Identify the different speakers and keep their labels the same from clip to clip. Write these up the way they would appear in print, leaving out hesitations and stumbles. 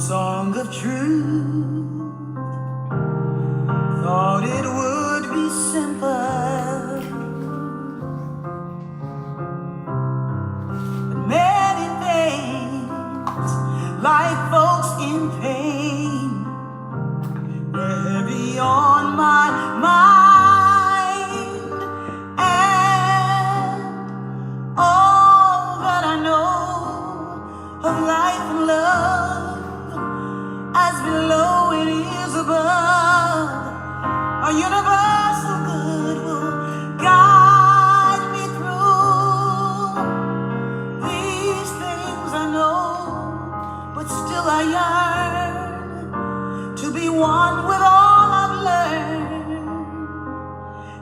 Speaker 1: song of truth. Thought it would be simple, but many things, like folks in pain, were heavy on my mind. And all that I know of life and love, as below it is above, a universal good will guide me through. These things I know, but still I yearn to be one with all I've learned.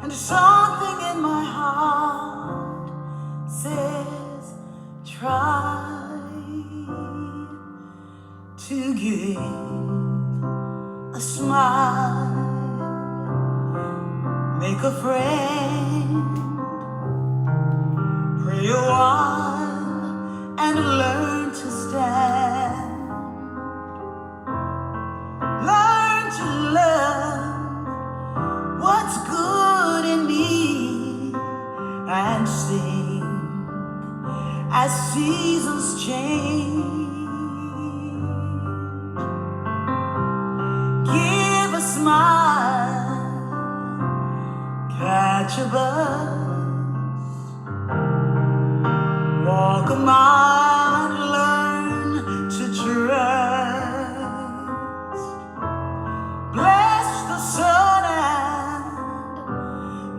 Speaker 1: And something in my heart says, try to give a smile, make a friend, pray a while, and learn to stand. Learn to love what's good in me, and sing as seasons change. Give a smile, catch a bus, walk a mile, learn to trust. Bless the sun and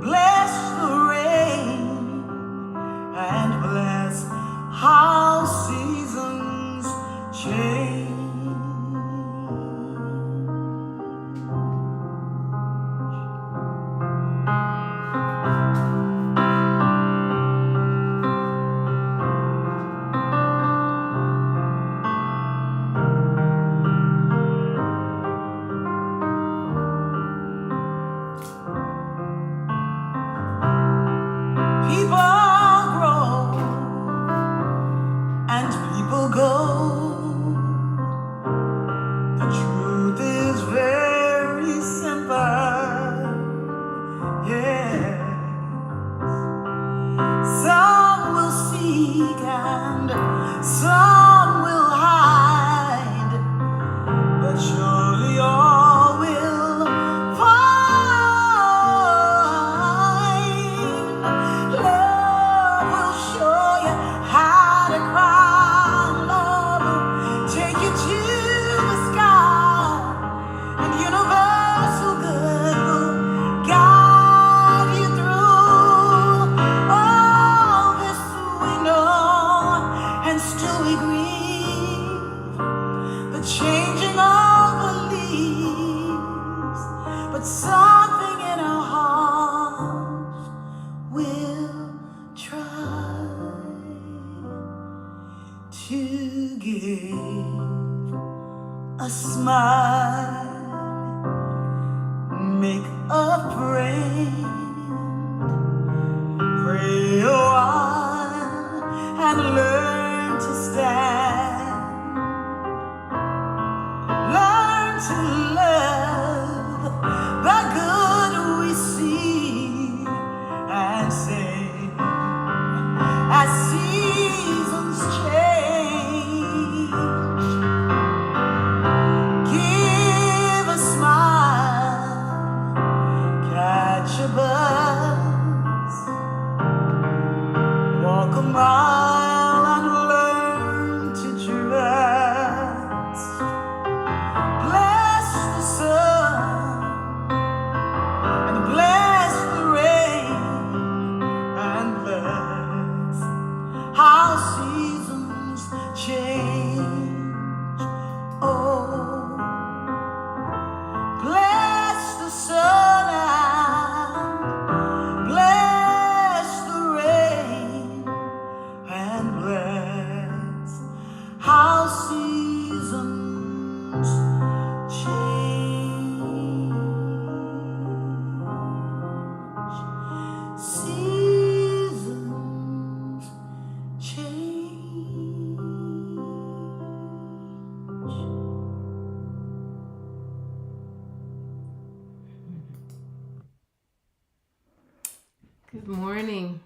Speaker 1: bless the rain, and bless how seasons change. People grow and people go. The truth is very simple, yes. Some will seek and some will hide, but surely all will find. Love will show you how to cry. Love will take you to the sky, and universal good will guide you through. All this we know, and still we grieve the changing of the leaves, but something in our hearts will try to give a smile, make a friend, pray a while, and learn to stand. Learn to love the good we see, and sing as seasons change. Give a smile, catch a bus, walk a mile, and learn to trust. Bless the
Speaker 2: morning.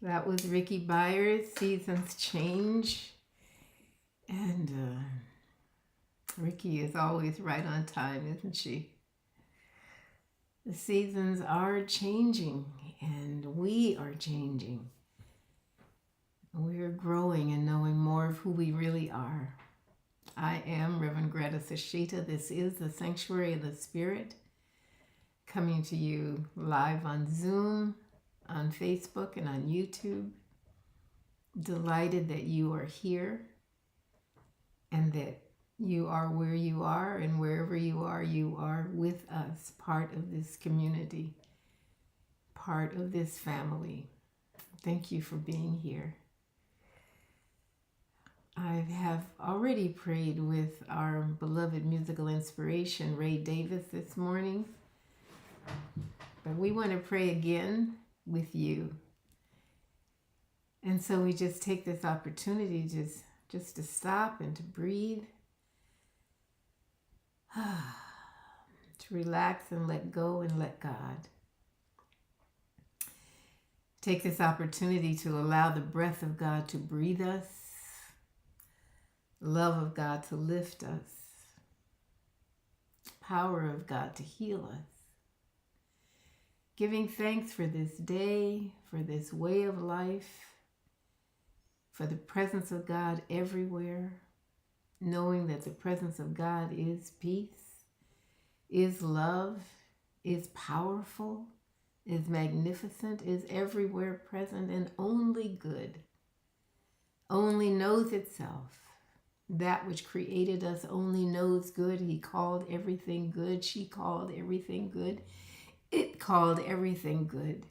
Speaker 2: That was Ricky Byers, Seasons Change. And Ricky is always right on time, isn't she? The seasons are changing, and we are changing. We're growing and knowing more of who we really are. I am Rev Greta Sesheta. This is the Sanctuary of the Spirit, coming to you live on Zoom, on Facebook, and on YouTube. Delighted that you are here and that you are where you are, and wherever you are with us, part of this community, part of this family. Thank you for being here. I have already prayed with our beloved musical inspiration, Ray Davis, this morning. But we want to pray again with you. And so we just take this opportunity just to stop and to breathe, to relax and let go and let God. Take this opportunity to allow the breath of God to breathe us, love of God to lift us, power of God to heal us. Giving thanks for this day, for this way of life, for the presence of God everywhere, knowing that the presence of God is peace, is love, is powerful, is magnificent, is everywhere present, and only good, only knows itself. That which created us only knows good. He called everything good. She called everything good. It called everything good.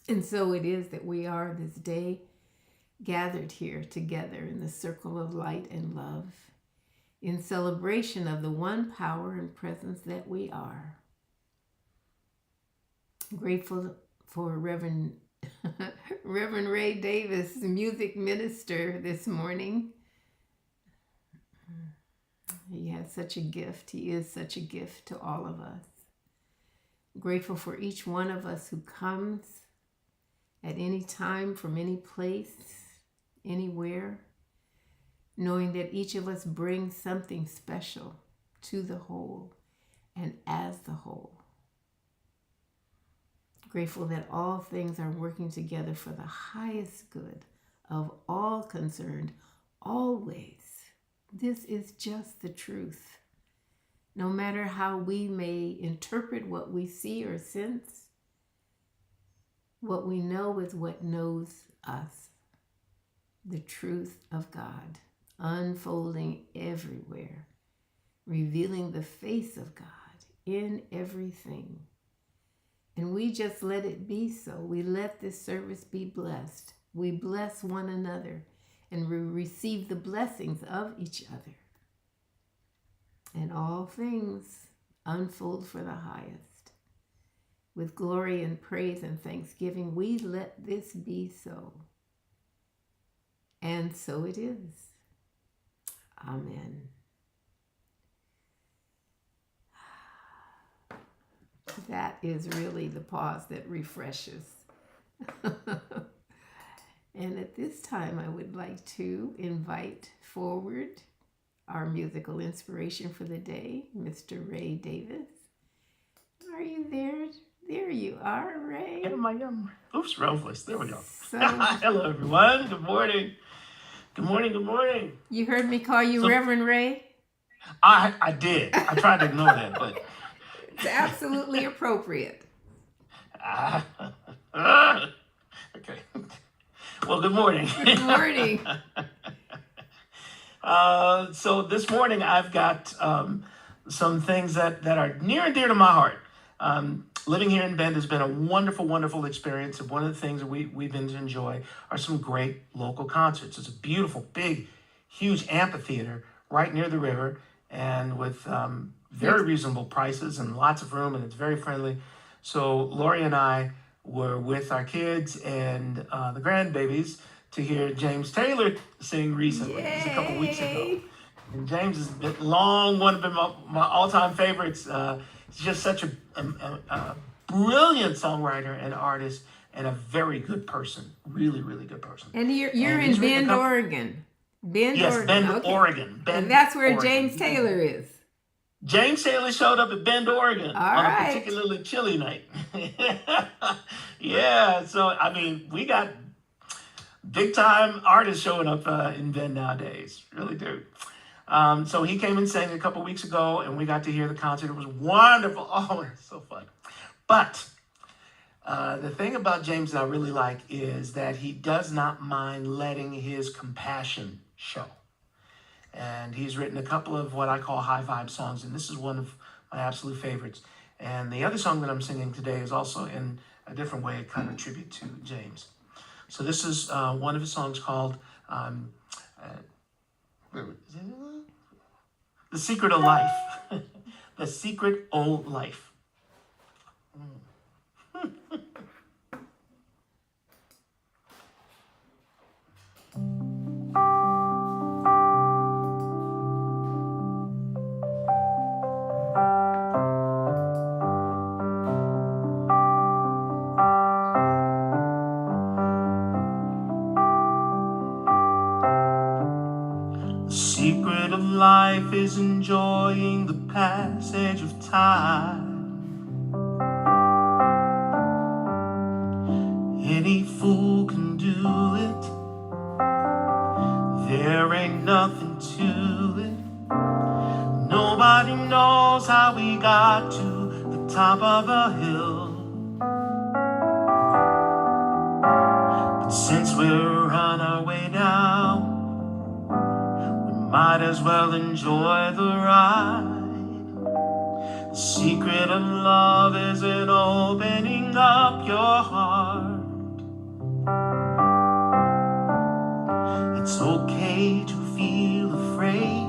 Speaker 2: And so it is that we are this day gathered here together in the circle of light and love, in celebration of the one power and presence that we are. Grateful for Reverend Ray Davis, music minister, this morning. He has such a gift. He is such a gift to all of us. Grateful for each one of us who comes at any time, from any place, anywhere, knowing that each of us brings something special to the whole and as the whole. Grateful that all things are working together for the highest good of all concerned, always. This is just the truth. No matter how we may interpret what we see or sense, what we know is what knows us. The truth of God, unfolding everywhere, revealing the face of God in everything. And we just let it be so. We let this service be blessed. We bless one another, and we receive the blessings of each other. And all things unfold for the highest. With glory and praise and thanksgiving, we let this be so. And so it is. Amen. That is really the pause that refreshes. And at this time, I would like to invite forward our musical inspiration for the day, Mr. Ray Davis. Are you there? There you are, Ray.
Speaker 3: Oops, wrong voice. There we go. Hello, everyone. Good morning. Good morning. Good morning.
Speaker 2: You heard me call you Reverend Ray?
Speaker 3: I did. I tried to ignore that, but
Speaker 2: it's absolutely appropriate.
Speaker 3: Okay. Well, good morning.
Speaker 2: Good morning.
Speaker 3: So this morning I've got some things that are near and dear to my heart. Living here in Bend has been a wonderful, wonderful experience. And one of the things that we've been to enjoy are some great local concerts. It's a beautiful, big, huge amphitheater right near the river, and with very reasonable prices and lots of room, and it's very friendly. So Lori and I were with our kids and the grandbabies to hear James Taylor sing recently. It was a couple weeks ago. And James has been long one of my all-time favorites. He's just such a brilliant songwriter and artist, and a very good person. Really, really good person.
Speaker 2: And you're
Speaker 3: And
Speaker 2: in
Speaker 3: he's written a
Speaker 2: Bend,
Speaker 3: couple-
Speaker 2: Oregon. Bend,
Speaker 3: Yes,
Speaker 2: Oregon.
Speaker 3: Bend,
Speaker 2: Okay.
Speaker 3: Oregon. Bend,
Speaker 2: And that's where
Speaker 3: Oregon.
Speaker 2: James Taylor is.
Speaker 3: James Taylor showed up at Bend, Oregon
Speaker 2: All
Speaker 3: on
Speaker 2: right.
Speaker 3: a particularly chilly night. Yeah, so I mean, we got big time artists showing up in Bend nowadays. Really do. So he came and sang a couple weeks ago, and we got to hear the concert. It was wonderful. Oh, it was so fun. But the thing about James that I really like is that he does not mind letting his compassion show. And he's written a couple of what I call high vibe songs, and this is one of my absolute favorites. And the other song that I'm singing today is also in a different way, a kind of tribute to James. So this is one of his songs called The Secret of Life. The Secret of Life. The secret of life is enjoying the passage of time. Any fool can do it. There ain't nothing to it. Nobody knows how we got to the top of a hill. But since we're on our way down, might as well enjoy the ride. The secret of love is in opening up your heart. It's okay to feel afraid,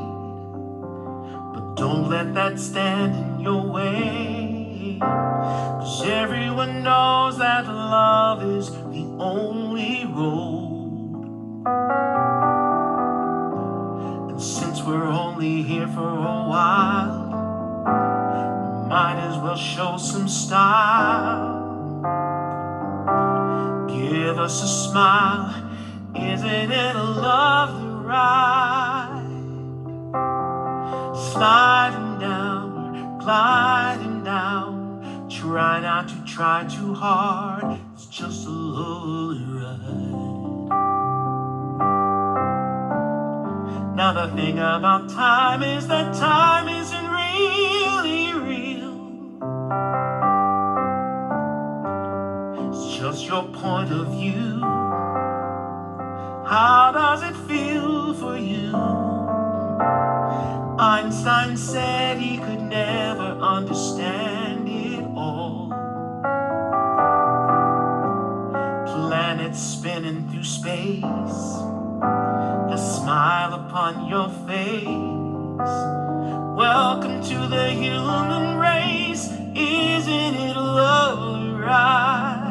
Speaker 3: but don't let that stand in your way. 'Cause everyone knows that love is the only road. Since we're only here for a while, we might as well show some style. Give us a smile, isn't it a lovely ride? Sliding down, we're gliding down. Try not to try too hard, it's just a lovely ride. Now the thing about time is that time isn't really real. It's just your point of view. How does it feel for you? Einstein said he could never understand it all. Planets spinning through space, a smile upon your face. Welcome to the human race. Isn't it a lovely ride?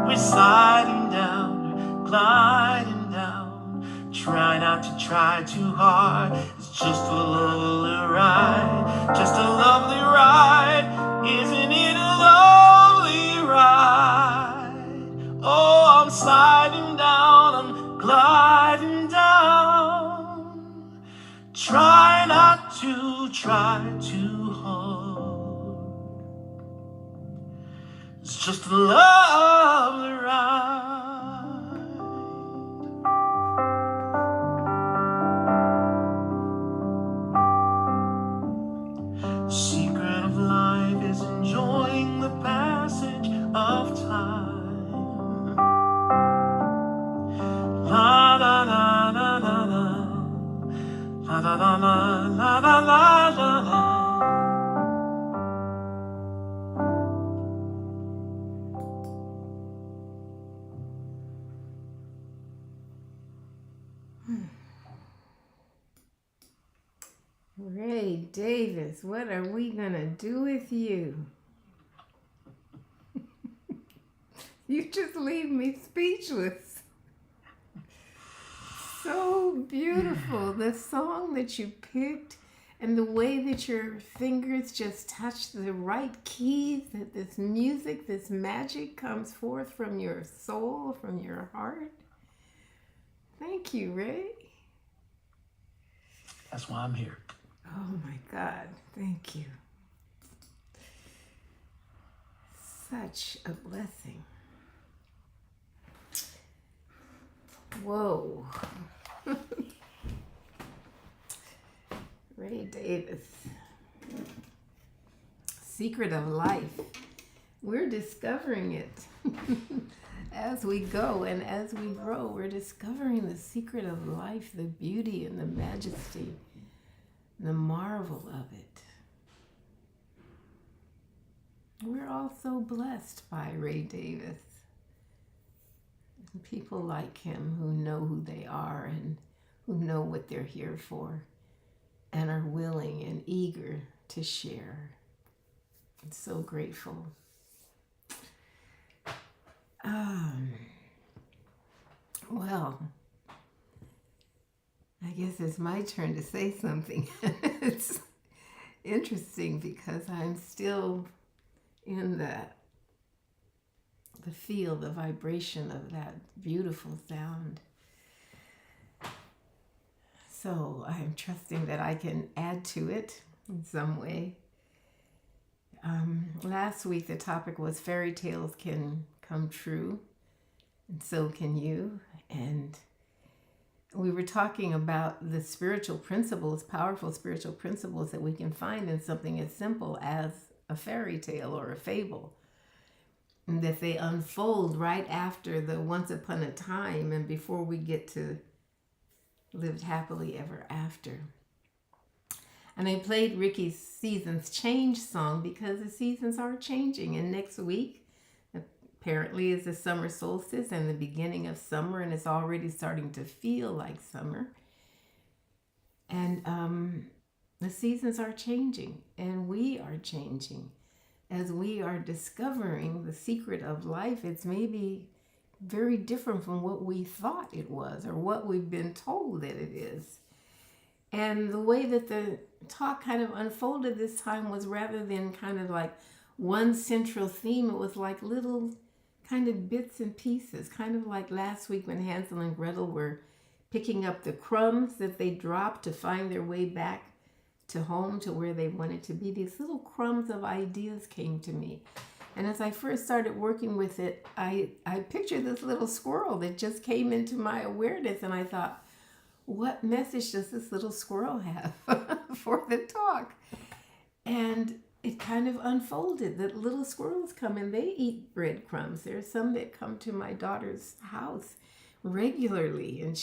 Speaker 3: We're sliding down, gliding down. Try not to try too hard. It's just a lovely ride. Just a lovely ride. Isn't it a lovely ride? Oh, I'm sliding down, I'm gliding down. Try not to try too hard. It's just a lovely ride. The secret of life is enjoying the passage of time. La la la la la la. La la la la la la la la la.
Speaker 2: Ray Davis, what are we gonna do with you? You just leave me speechless. So beautiful. The song that you picked, And the way that your fingers just touch the right keys, that this music, this magic comes forth from your soul, from your heart. Thank you, Ray.
Speaker 3: That's why I'm here.
Speaker 2: Oh my God, thank you. Such a blessing. Whoa. Ray Davis. Secret of life. We're discovering it as we go and as we grow. We're discovering the secret of life, the beauty and the majesty, the marvel of it. We're all so blessed by Ray Davis. People like him who know who they are and who know what they're here for and are willing and eager to share. I'm so grateful. Well, I guess it's my turn to say something. It's interesting because I'm still in the feel, the vibration of that beautiful sound. So I'm trusting that I can add to it in some way. Last week the topic was fairy tales can come true, and so can you. And we were talking about the spiritual principles, powerful spiritual principles that we can find in something as simple as a fairy tale or a fable. And that they unfold right after the once upon a time and before we get to lived happily ever after. And I played Ricky's Seasons Change song because the seasons are changing. And next week, apparently, is the summer solstice and the beginning of summer, and it's already starting to feel like summer. And the seasons are changing, and we are changing. As we are discovering the secret of life, it's maybe very different from what we thought it was or what we've been told that it is. And the way that the talk kind of unfolded this time was rather than kind of like one central theme, it was like little kind of bits and pieces, kind of like last week when Hansel and Gretel were picking up the crumbs that they dropped to find their way back to home, to where they wanted to be. These little crumbs of ideas came to me. And as I first started working with it, I pictured this little squirrel that just came into my awareness, and I thought, what message does this little squirrel have for the talk? And it kind of unfolded that little squirrels come and they eat breadcrumbs. There's some that come to my daughter's house regularly, and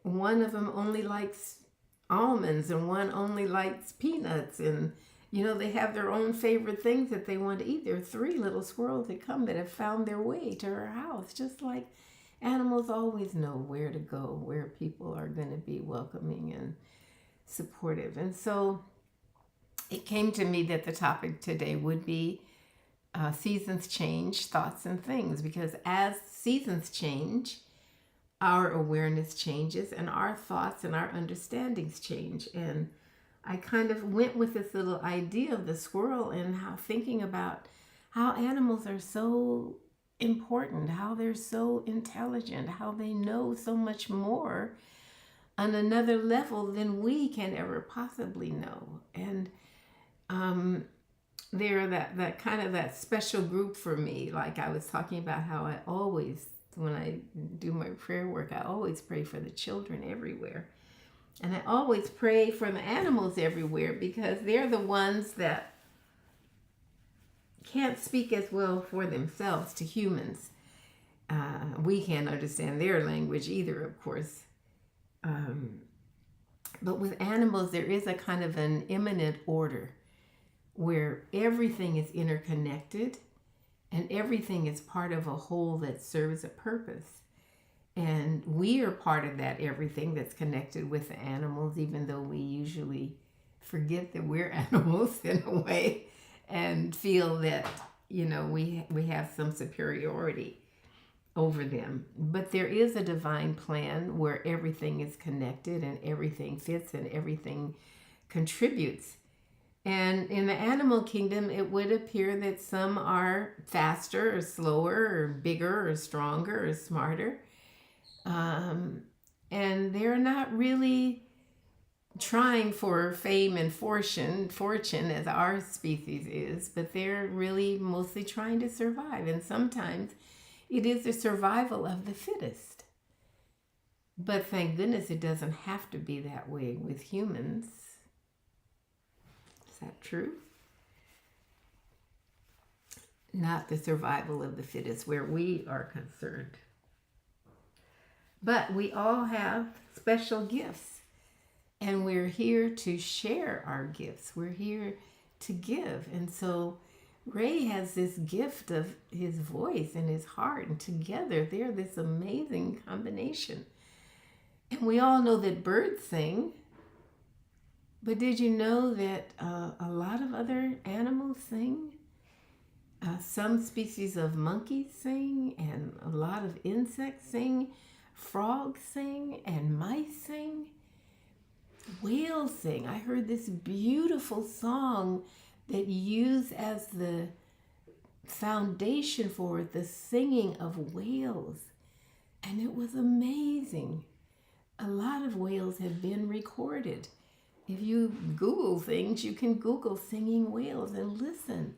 Speaker 2: one of them only likes almonds and one only likes peanuts, and they have their own favorite things that they want to eat. There are 3 little squirrels that come that have found their way to her house, just like animals always know where to go, where people are going to be welcoming and supportive. And so it came to me that the topic today would be seasons change, thoughts and things, because as seasons change, our awareness changes and our thoughts and our understandings change. And I kind of went with this little idea of the squirrel and thinking about how animals are so important, how they're so intelligent, how they know so much more on another level than we can ever possibly know. And they're that kind of that special group for me. Like I was talking about how I always, when I do my prayer work, I always pray for the children everywhere. And I always pray for the animals everywhere because they're the ones that can't speak as well for themselves to humans. We can't understand their language either, of course. But with animals, there is a kind of an immanent order where everything is interconnected and everything is part of a whole that serves a purpose. And we are part of that everything that's connected with the animals, even though we usually forget that we're animals in a way and feel that, we have some superiority over them. But there is a divine plan where everything is connected and everything fits and everything contributes. And in the animal kingdom, it would appear that some are faster or slower or bigger or stronger or smarter. And they're not really trying for fame and fortune as our species is, but they're really mostly trying to survive. And sometimes it is the survival of the fittest. But thank goodness it doesn't have to be that way with humans. Is that true? Not the survival of the fittest where we are concerned. But we all have special gifts, and we're here to share our gifts. We're here to give. And so Ray has this gift of his voice and his heart, and together they're this amazing combination. And we all know that birds sing, but did you know that a lot of other animals sing? Some species of monkeys sing, and a lot of insects sing. Frogs sing, and mice sing. Whales sing. I heard this beautiful song that used as the foundation for it, the singing of whales. And it was amazing. A lot of whales have been recorded. If you Google things, you can Google singing whales and listen.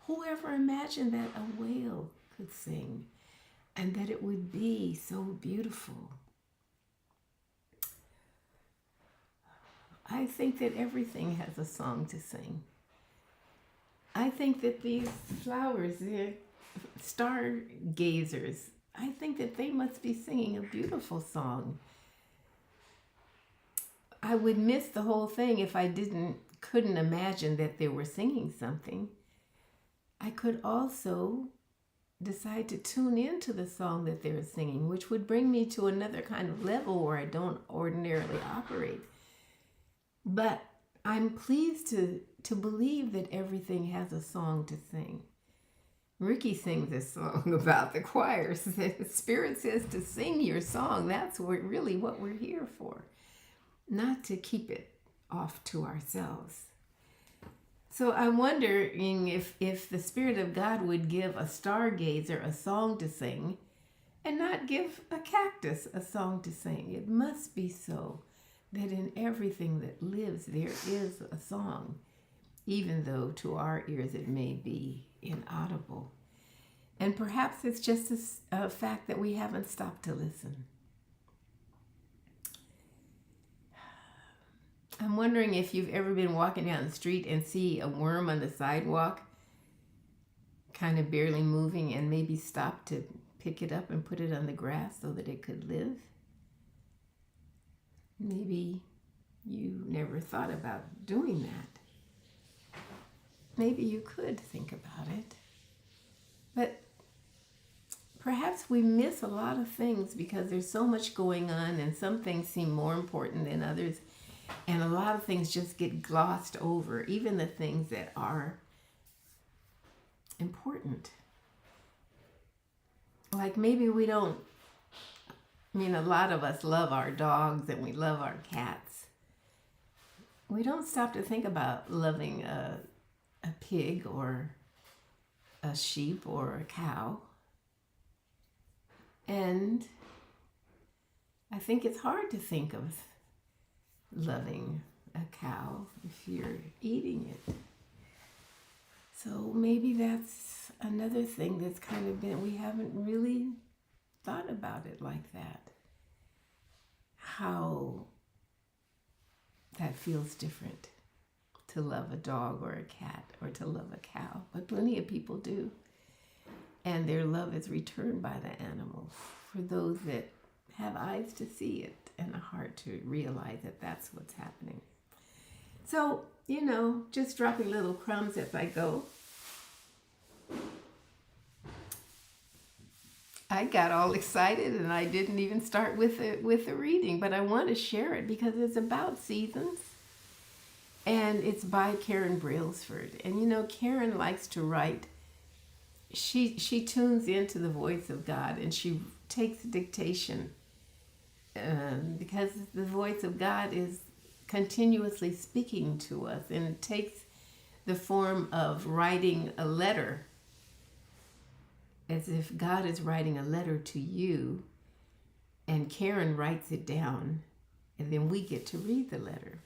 Speaker 2: Whoever imagined that a whale could sing and that it would be so beautiful? I think that everything has a song to sing. I think that these flowers, they're stargazers, I think that they must be singing a beautiful song. I would miss the whole thing if I couldn't imagine that they were singing something. I could also decide to tune into the song that they're singing, which would bring me to another kind of level where I don't ordinarily operate. But I'm pleased to believe that everything has a song to sing. Ricky sings this song about the choir. The Spirit says to sing your song. That's really what we're here for, not to keep it off to ourselves. So I'm wondering if the Spirit of God would give a stargazer a song to sing and not give a cactus a song to sing. It must be so that in everything that lives there is a song, even though to our ears it may be inaudible. And perhaps it's just a fact that we haven't stopped to listen. I'm wondering if you've ever been walking down the street and see a worm on the sidewalk, kind of barely moving, and maybe stop to pick it up and put it on the grass so that it could live. Maybe you never thought about doing that. Maybe you could think about it. But perhaps we miss a lot of things because there's so much going on, and some things seem more important than others. And a lot of things just get glossed over, even the things that are important. Like maybe we don't, a lot of us love our dogs and we love our cats. We don't stop to think about loving a pig or a sheep or a cow. And I think it's hard to think of loving a cow if you're eating it. So maybe that's another thing that's kind of been, we haven't really thought about it like that. How that feels different to love a dog or a cat or to love a cow. But plenty of people do. And their love is returned by the animals for those that have eyes to see it and a heart to realize that that's what's happening. So, just dropping little crumbs as I go. I got all excited and I didn't even start with the reading, but I want to share it because it's about seasons. And it's by Karen Brailsford. And Karen likes to write. She tunes into the voice of God and she takes dictation. Because the voice of God is continuously speaking to us, and it takes the form of writing a letter, as if God is writing a letter to you, and Karen writes it down, and then we get to read the letter.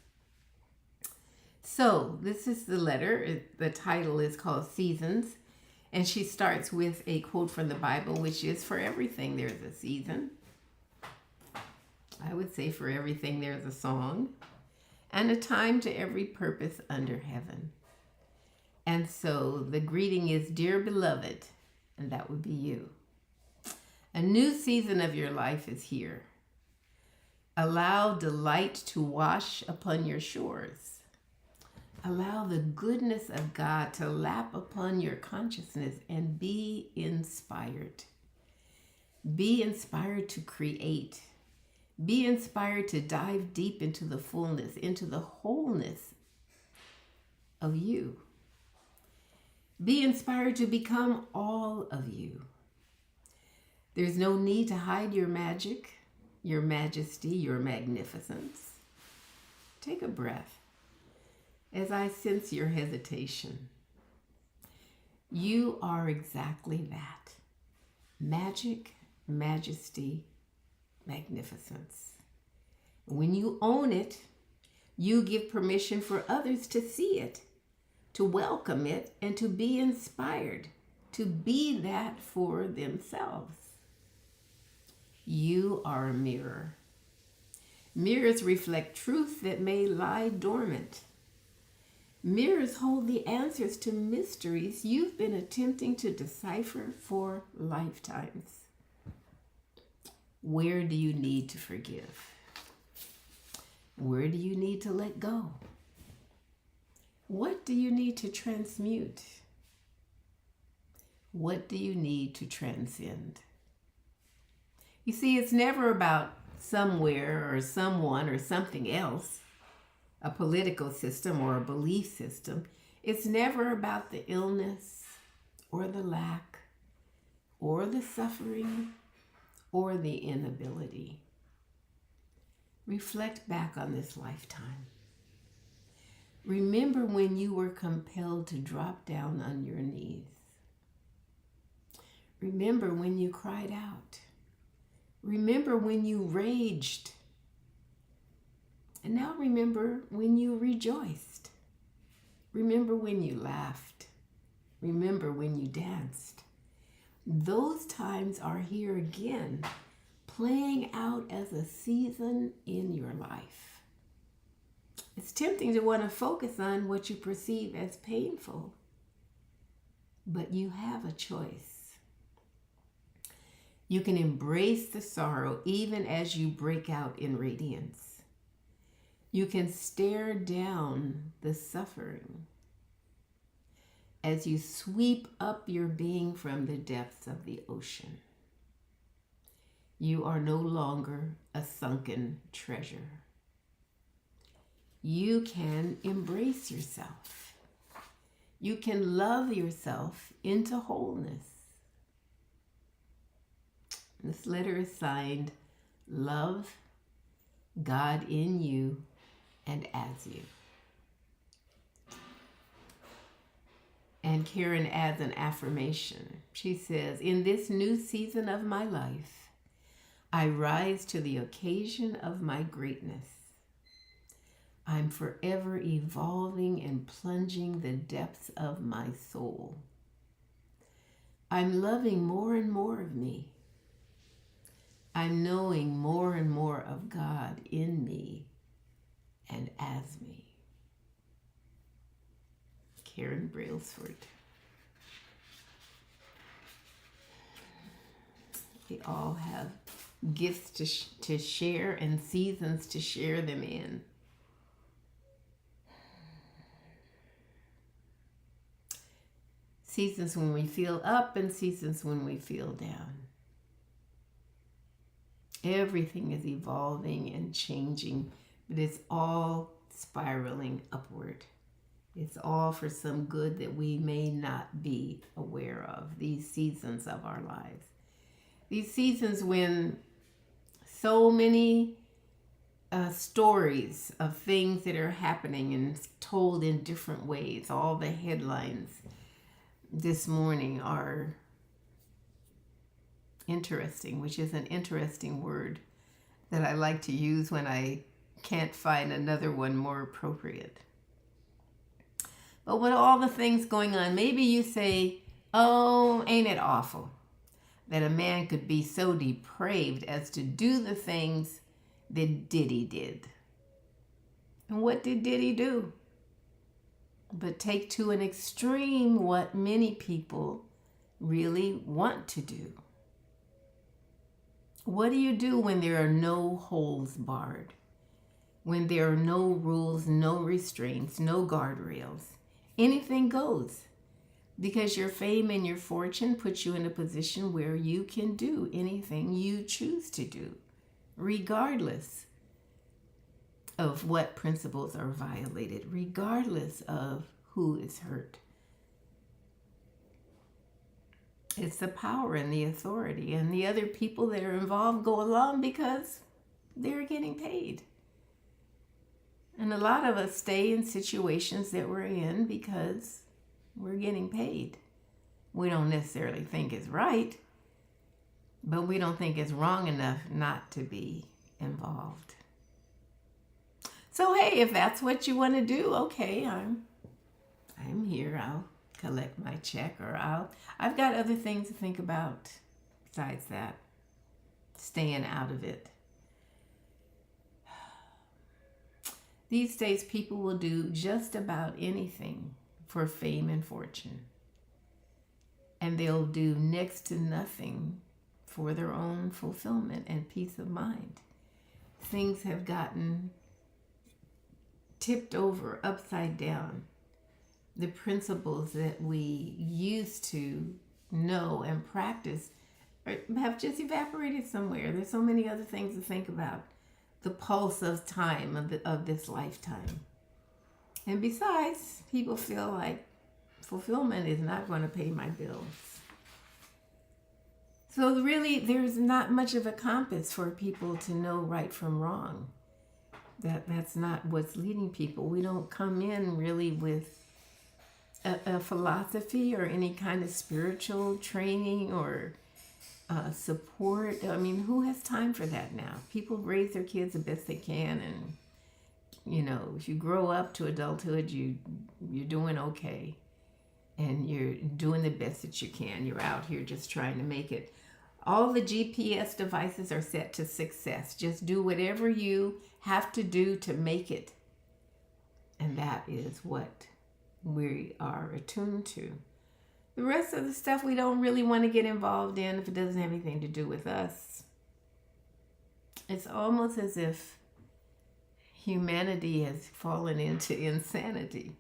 Speaker 2: So this is the letter. The title is called Seasons, and she starts with a quote from the Bible, which is, "For everything there's a season." I would say for everything there's a song, and a time to every purpose under heaven. And so the greeting is, "Dear beloved," and that would be you. "A new season of your life is here. Allow delight to wash upon your shores. Allow the goodness of God to lap upon your consciousness and be inspired. Be inspired to create. Be inspired to dive deep into the fullness, into the wholeness of you. Be inspired to become all of you. There's no need to hide your magic, your majesty, your magnificence." Take a breath as I sense your hesitation. You are exactly that. Magic, majesty, magnificence. When you own it, you give permission for others to see it, to welcome it, and to be inspired, to be that for themselves. You are a mirror. Mirrors reflect truth that may lie dormant. Mirrors hold the answers to mysteries you've been attempting to decipher for lifetimes. Where do you need to forgive? Where do you need to let go? What do you need to transmute? What do you need to transcend? You see, it's never about somewhere or someone or something else, a political system or a belief system. It's never about the illness or the lack or the suffering or the inability. Reflect back on this lifetime. Remember when you were compelled to drop down on your knees. Remember when you cried out. Remember when you raged. And now remember when you rejoiced. Remember when you laughed. Remember when you danced. Those times are here again, playing out as a season in your life. It's tempting to want to focus on what you perceive as painful, but you have a choice. You can embrace the sorrow even as you break out in radiance. You can stare down the suffering as you sweep up your being from the depths of the ocean. You are no longer a sunken treasure. You can embrace yourself. You can love yourself into wholeness. This letter is signed, Love, God in you and as you. And Karen adds an affirmation. She says, "In this new season of my life, I rise to the occasion of my greatness. I'm forever evolving and plunging the depths of my soul. I'm loving more and more of me. I'm knowing more and more of God in me and as me." Karen Brailsford. We all have gifts to share and seasons to share them in. Seasons when we feel up and seasons when we feel down. Everything is evolving and changing, but it's all spiraling upward. It's all for some good that we may not be aware of, these seasons of our lives. These seasons when so many stories of things that are happening and told in different ways. All the headlines this morning are interesting, which is an interesting word that I like to use when I can't find another one more appropriate. But with all the things going on, maybe you say, oh, ain't it awful that a man could be so depraved as to do the things that Diddy did. And what did Diddy do? But take to an extreme what many people really want to do. What do you do when there are no holds barred? When there are no rules, no restraints, no guardrails? Anything goes. Because your fame and your fortune puts you in a position where you can do anything you choose to do, regardless of what principles are violated, regardless of who is hurt. It's the power and the authority, and the other people that are involved go along because they're getting paid. And a lot of us stay in situations that we're in because we're getting paid. We don't necessarily think it's right, but we don't think it's wrong enough not to be involved. So hey, if that's what you want to do, okay, I'm here. I'll collect my check, or I've got other things to think about besides that. Staying out of it. These days, people will do just about anything for fame and fortune. And they'll do next to nothing for their own fulfillment and peace of mind. Things have gotten tipped over, upside down. The principles that we used to know and practice have just evaporated somewhere. There's so many other things to think about. The pulse of time of this lifetime. And besides, people feel like fulfillment is not going to pay my bills. So really, there's not much of a compass for people to know right from wrong. That's not what's leading people. We don't come in really with a philosophy or any kind of spiritual training or support. I mean, who has time for that now? People raise their kids the best they can, and you know, if you grow up to adulthood, you're doing okay, and you're doing the best that you can. You're out here just trying to make it. All the GPS devices are set to success. Just do whatever you have to do to make it, and that is what we are attuned to. The rest of the stuff we don't really want to get involved in if it doesn't have anything to do with us. It's almost as if humanity has fallen into insanity.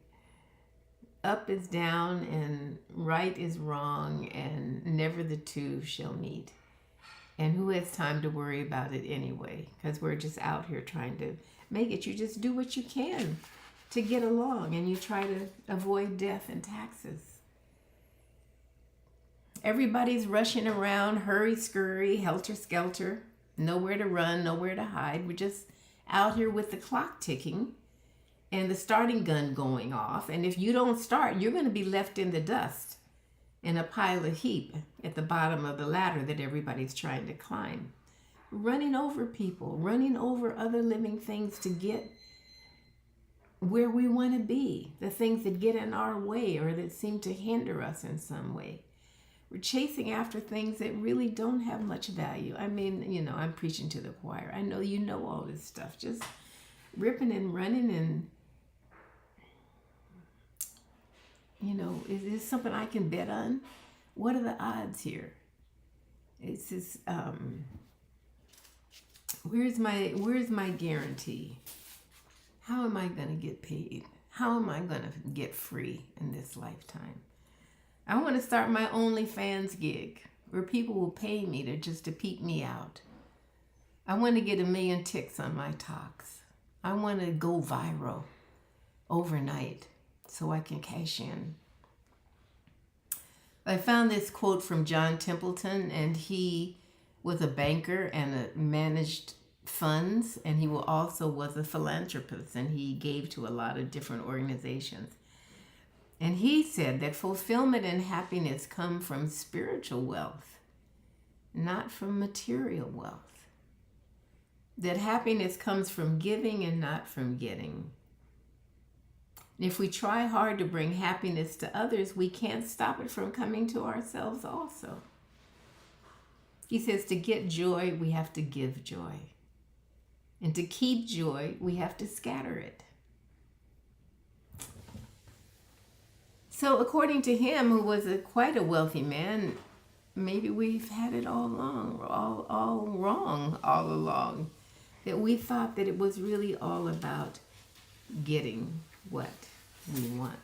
Speaker 2: Up is down and right is wrong, and never the two shall meet. And who has time to worry about it anyway? Because we're just out here trying to make it. You just do what you can to get along, and you try to avoid death and taxes. Everybody's rushing around, hurry, scurry, helter-skelter, nowhere to run, nowhere to hide. We're just out here with the clock ticking and the starting gun going off. And if you don't start, you're going to be left in the dust in a pile of heap at the bottom of the ladder that everybody's trying to climb. Running over people, running over other living things to get where we want to be, the things that get in our way or that seem to hinder us in some way. We're chasing after things that really don't have much value. I mean, you know, I'm preaching to the choir. I know you know all this stuff. Just ripping and running, and, you know, is this something I can bet on? What are the odds here? It's just, where's my guarantee? How am I going to get paid? How am I going to get free in this lifetime? I want to start my OnlyFans gig where people will pay me to peek me out. I want to get 1 million ticks on my talks. I want to go viral overnight so I can cash in. I found this quote from John Templeton, and he was a banker and managed funds, and he also was a philanthropist, and he gave to a lot of different organizations. And he said that fulfillment and happiness come from spiritual wealth, not from material wealth. That happiness comes from giving and not from getting. If we try hard to bring happiness to others, we can't stop it from coming to ourselves also. He says to get joy, we have to give joy. And to keep joy, we have to scatter it. So according to him, who was quite a wealthy man, maybe we've had it all wrong all along. That we thought that it was really all about getting what we want.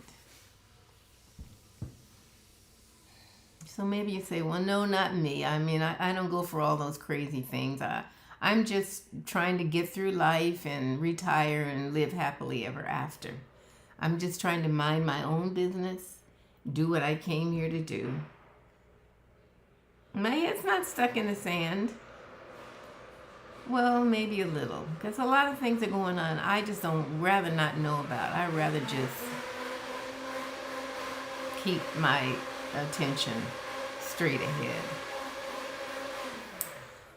Speaker 2: So maybe you say, well, no, not me. I mean, I don't go for all those crazy things. I'm just trying to get through life and retire and live happily ever after. I'm just trying to mind my own business, do what I came here to do. My head's not stuck in the sand. Well, maybe a little, because a lot of things are going on I just rather not know about. I'd rather just keep my attention straight ahead.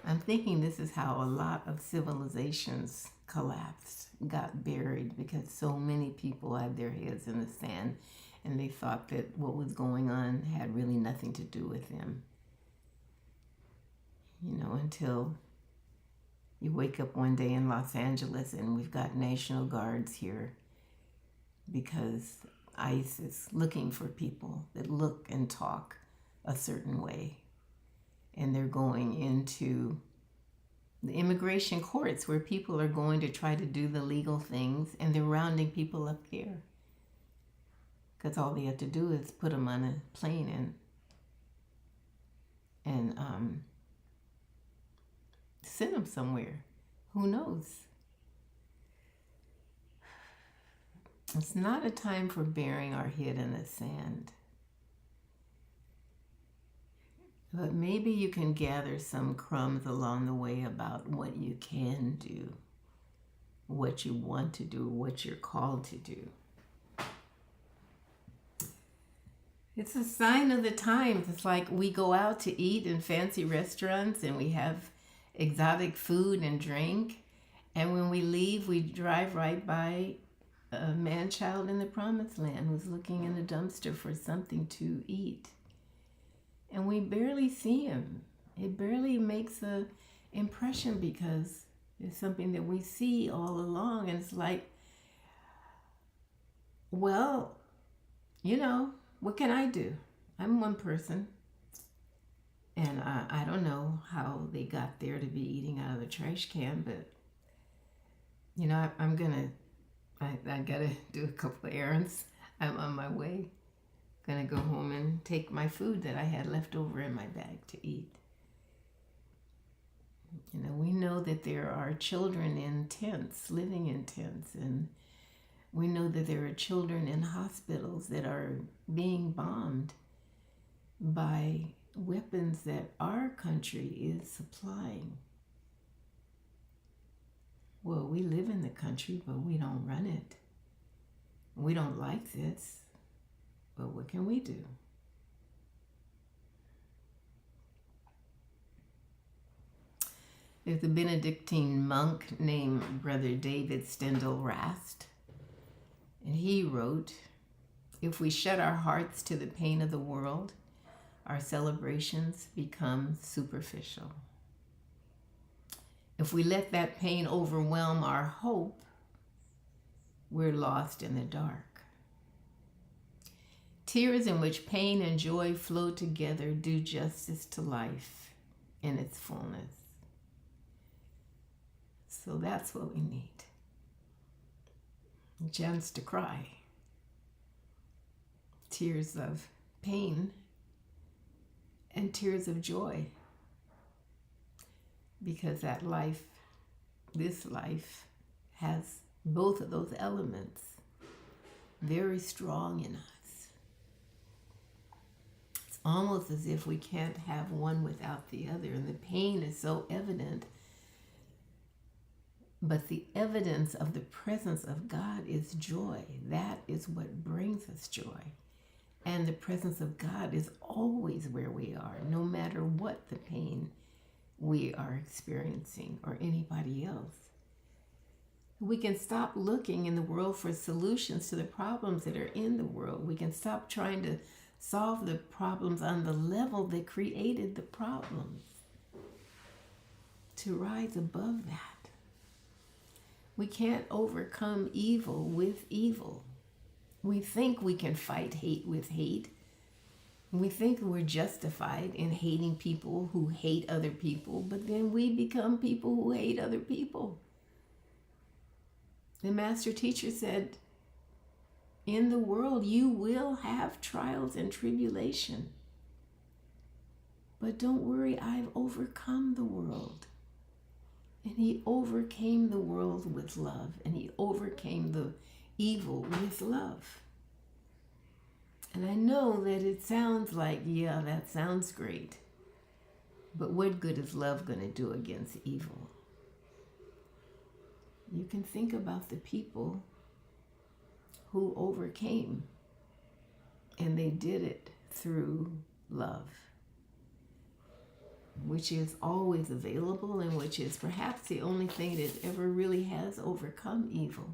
Speaker 2: I'm thinking this is how a lot of civilizations collapsed, got buried, because so many people had their heads in the sand and they thought that what was going on had really nothing to do with them. Until you wake up one day in Los Angeles and we've got National Guards here because ICE is looking for people that look and talk a certain way. And they're going into the immigration courts where people are going to try to do the legal things, and they're rounding people up here. Because all they have to do is put them on a plane and send them somewhere. Who knows? It's not a time for burying our head in the sand. But maybe you can gather some crumbs along the way about what you can do, what you want to do, what you're called to do. It's a sign of the times. It's like we go out to eat in fancy restaurants and we have exotic food and drink. And when we leave, we drive right by a man-child in the promised land who's looking in a dumpster for something to eat. And we barely see him. It barely makes an impression because it's something that we see all along. And it's like, well, what can I do? I'm one person. And I don't know how they got there to be eating out of the trash can, but, I gotta do a couple of errands. I'm on my way. Gonna go home and take my food that I had left over in my bag to eat. We know that there are children in tents, living in tents, and we know that there are children in hospitals that are being bombed by weapons that our country is supplying. Well, we live in the country, but we don't run it. We don't like this. But what can we do? There's a Benedictine monk named Brother David Stendhal Rast, and he wrote, "If we shut our hearts to the pain of the world, our celebrations become superficial. If we let that pain overwhelm our hope, we're lost in the dark. Tears in which pain and joy flow together do justice to life in its fullness." So that's what we need. A chance to cry. Tears of pain and tears of joy. Because that life, this life, has both of those elements very strong in us. Almost as if we can't have one without the other. And the pain is so evident But the evidence of the presence of God is joy. That is what brings us joy. And the presence of God is always where we are, no matter what the pain we are experiencing or anybody else. We can stop looking in the world for solutions to the problems that are in the world. We can stop trying to solve the problems on the level that created the problems, to rise above that. We can't overcome evil with evil. We think we can fight hate with hate. We think we're justified in hating people who hate other people, but then we become people who hate other people. The master teacher said, in the world you will have trials and tribulation. But don't worry, I've overcome the world. And he overcame the world with love, and he overcame the evil with love. And I know that it sounds like, yeah, that sounds great. But what good is love going to do against evil? You can think about the people who overcame, and they did it through love, which is always available and which is perhaps the only thing that ever really has overcome evil,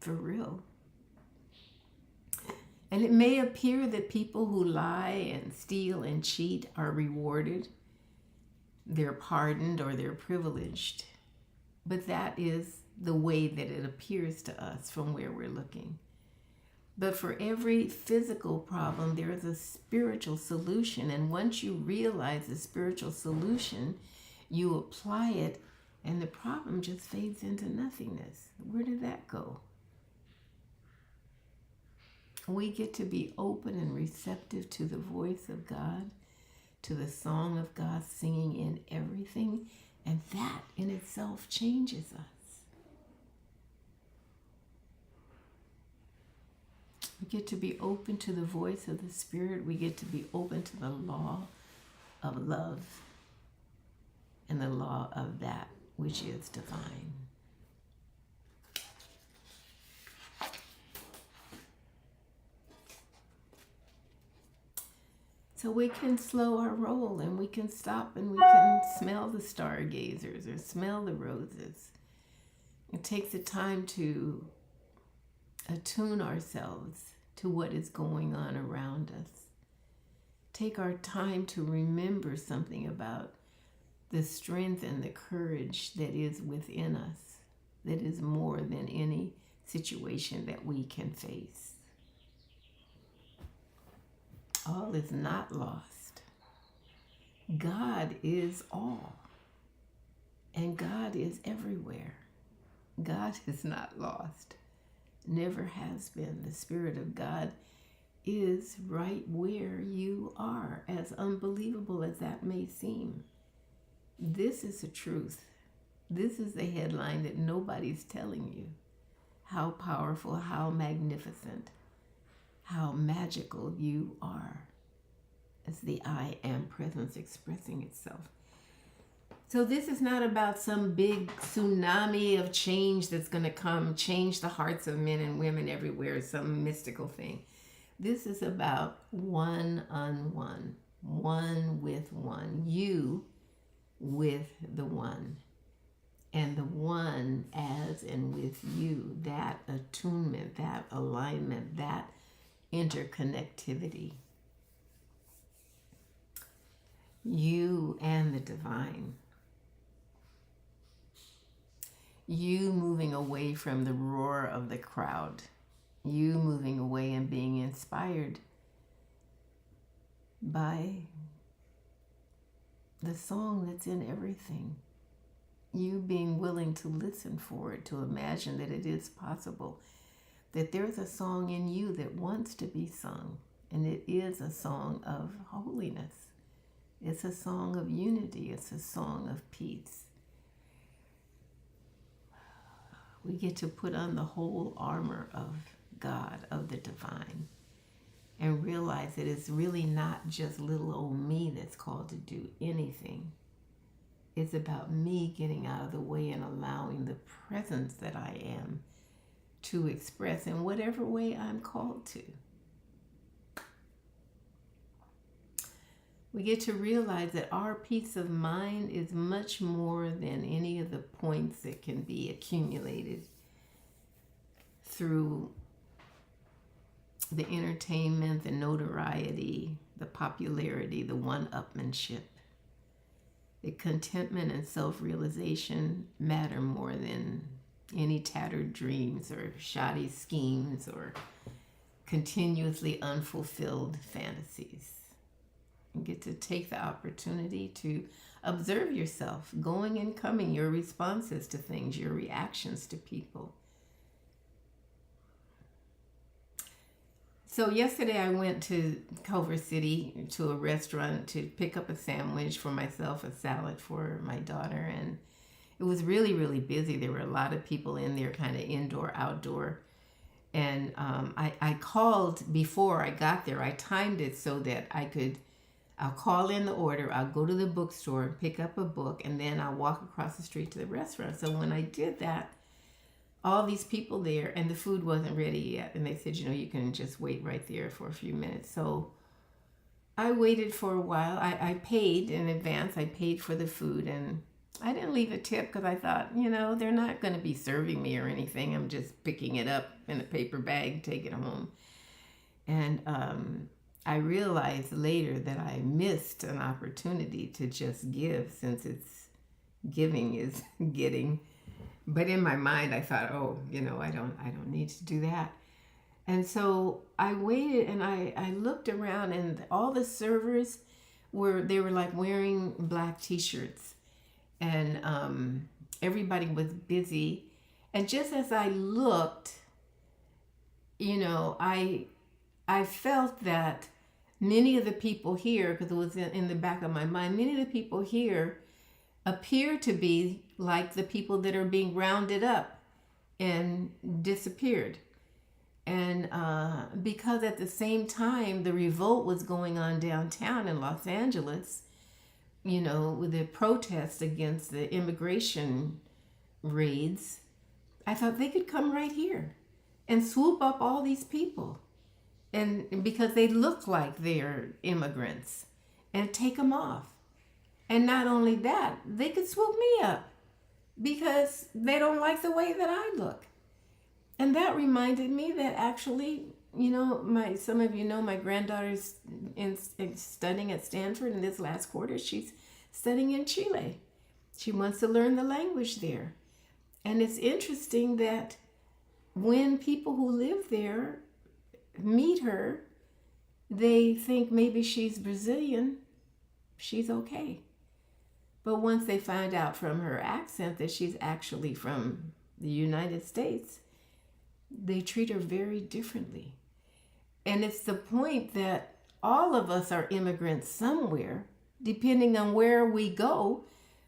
Speaker 2: for real. And it may appear that people who lie and steal and cheat are rewarded, they're pardoned, or they're privileged. But that is the way that it appears to us from where we're looking. But for every physical problem, there is a spiritual solution. And once you realize the spiritual solution, you apply it, and the problem just fades into nothingness. Where did that go? We get to be open and receptive to the voice of God, to the song of God singing in everything, and that in itself changes us. We get to be open to the voice of the Spirit. We get to be open to the law of love and the law of that which is divine. So we can slow our roll, and we can stop, and we can smell the stargazers or smell the roses. It takes the time to attune ourselves to what is going on around us. Take our time to remember something about the strength and the courage that is within us, that is more than any situation that we can face. All is not lost. God is all, and God is everywhere. God is not lost. Never has been. The Spirit of God is right where you are, as unbelievable as that may seem. This is the truth. This is the headline that nobody's telling you. How powerful, how magnificent, how magical you are, as the I am presence expressing itself. So this is not about some big tsunami of change that's going to come, change the hearts of men and women everywhere, some mystical thing. This is about one-on-one, one with one, you with the one, and the one as and with you, that attunement, that alignment, that interconnectivity. You and the divine. You moving away from the roar of the crowd. You moving away and being inspired by the song that's in everything. You being willing to listen for it, to imagine that it is possible, that there's a song in you that wants to be sung, and it is a song of holiness. It's a song of unity. It's a song of peace. We get to put on the whole armor of God, of the divine, and realize that it's really not just little old me that's called to do anything. It's about me getting out of the way and allowing the presence that I am to express in whatever way I'm called to. We get to realize that our peace of mind is much more than any of the points that can be accumulated through the entertainment, the notoriety, the popularity, the one-upmanship. The contentment and self-realization matter more than any tattered dreams or shoddy schemes or continuously unfulfilled fantasies. You get to take the opportunity to observe yourself, going and coming, your responses to things, your reactions to people. So yesterday I went to Culver City to a restaurant to pick up a sandwich for myself, a salad for my daughter, and it was really, really busy. There were a lot of people in there, kind of indoor, outdoor. And I called before I got there. I timed it so that I'll call in the order, I'll go to the bookstore, pick up a book, and then I'll walk across the street to the restaurant. So when I did that, all these people there, and the food wasn't ready yet. And they said, you can just wait right there for a few minutes. So I waited for a while. I paid in advance. I paid for the food, and I didn't leave a tip because I thought, they're not going to be serving me or anything. I'm just picking it up in a paper bag, taking it home. And I realized later that I missed an opportunity to just give, since it's giving is getting. But in my mind, I thought, I don't need to do that. And so I waited, and I looked around, and all the servers were like wearing black T-shirts, and everybody was busy. And just as I looked, I felt that many of the people here, because it was in the back of my mind, many of the people here appear to be like the people that are being rounded up and disappeared. And because at the same time the revolt was going on downtown in Los Angeles, with the protests against the immigration raids, I thought they could come right here and swoop up all these people, and because they look like they're immigrants, and take them off. And not only that, they could swoop me up because they don't like the way that I look. And that reminded me that actually, some of you know my granddaughter's studying at Stanford, and this last quarter she's studying in Chile. She wants to learn the language there. And it's interesting that when people who live there meet her, they think maybe she's Brazilian, she's okay. But once they find out from her accent that she's actually from the United States, they treat her very differently. And it's the point that all of us are immigrants somewhere. Depending on where we go,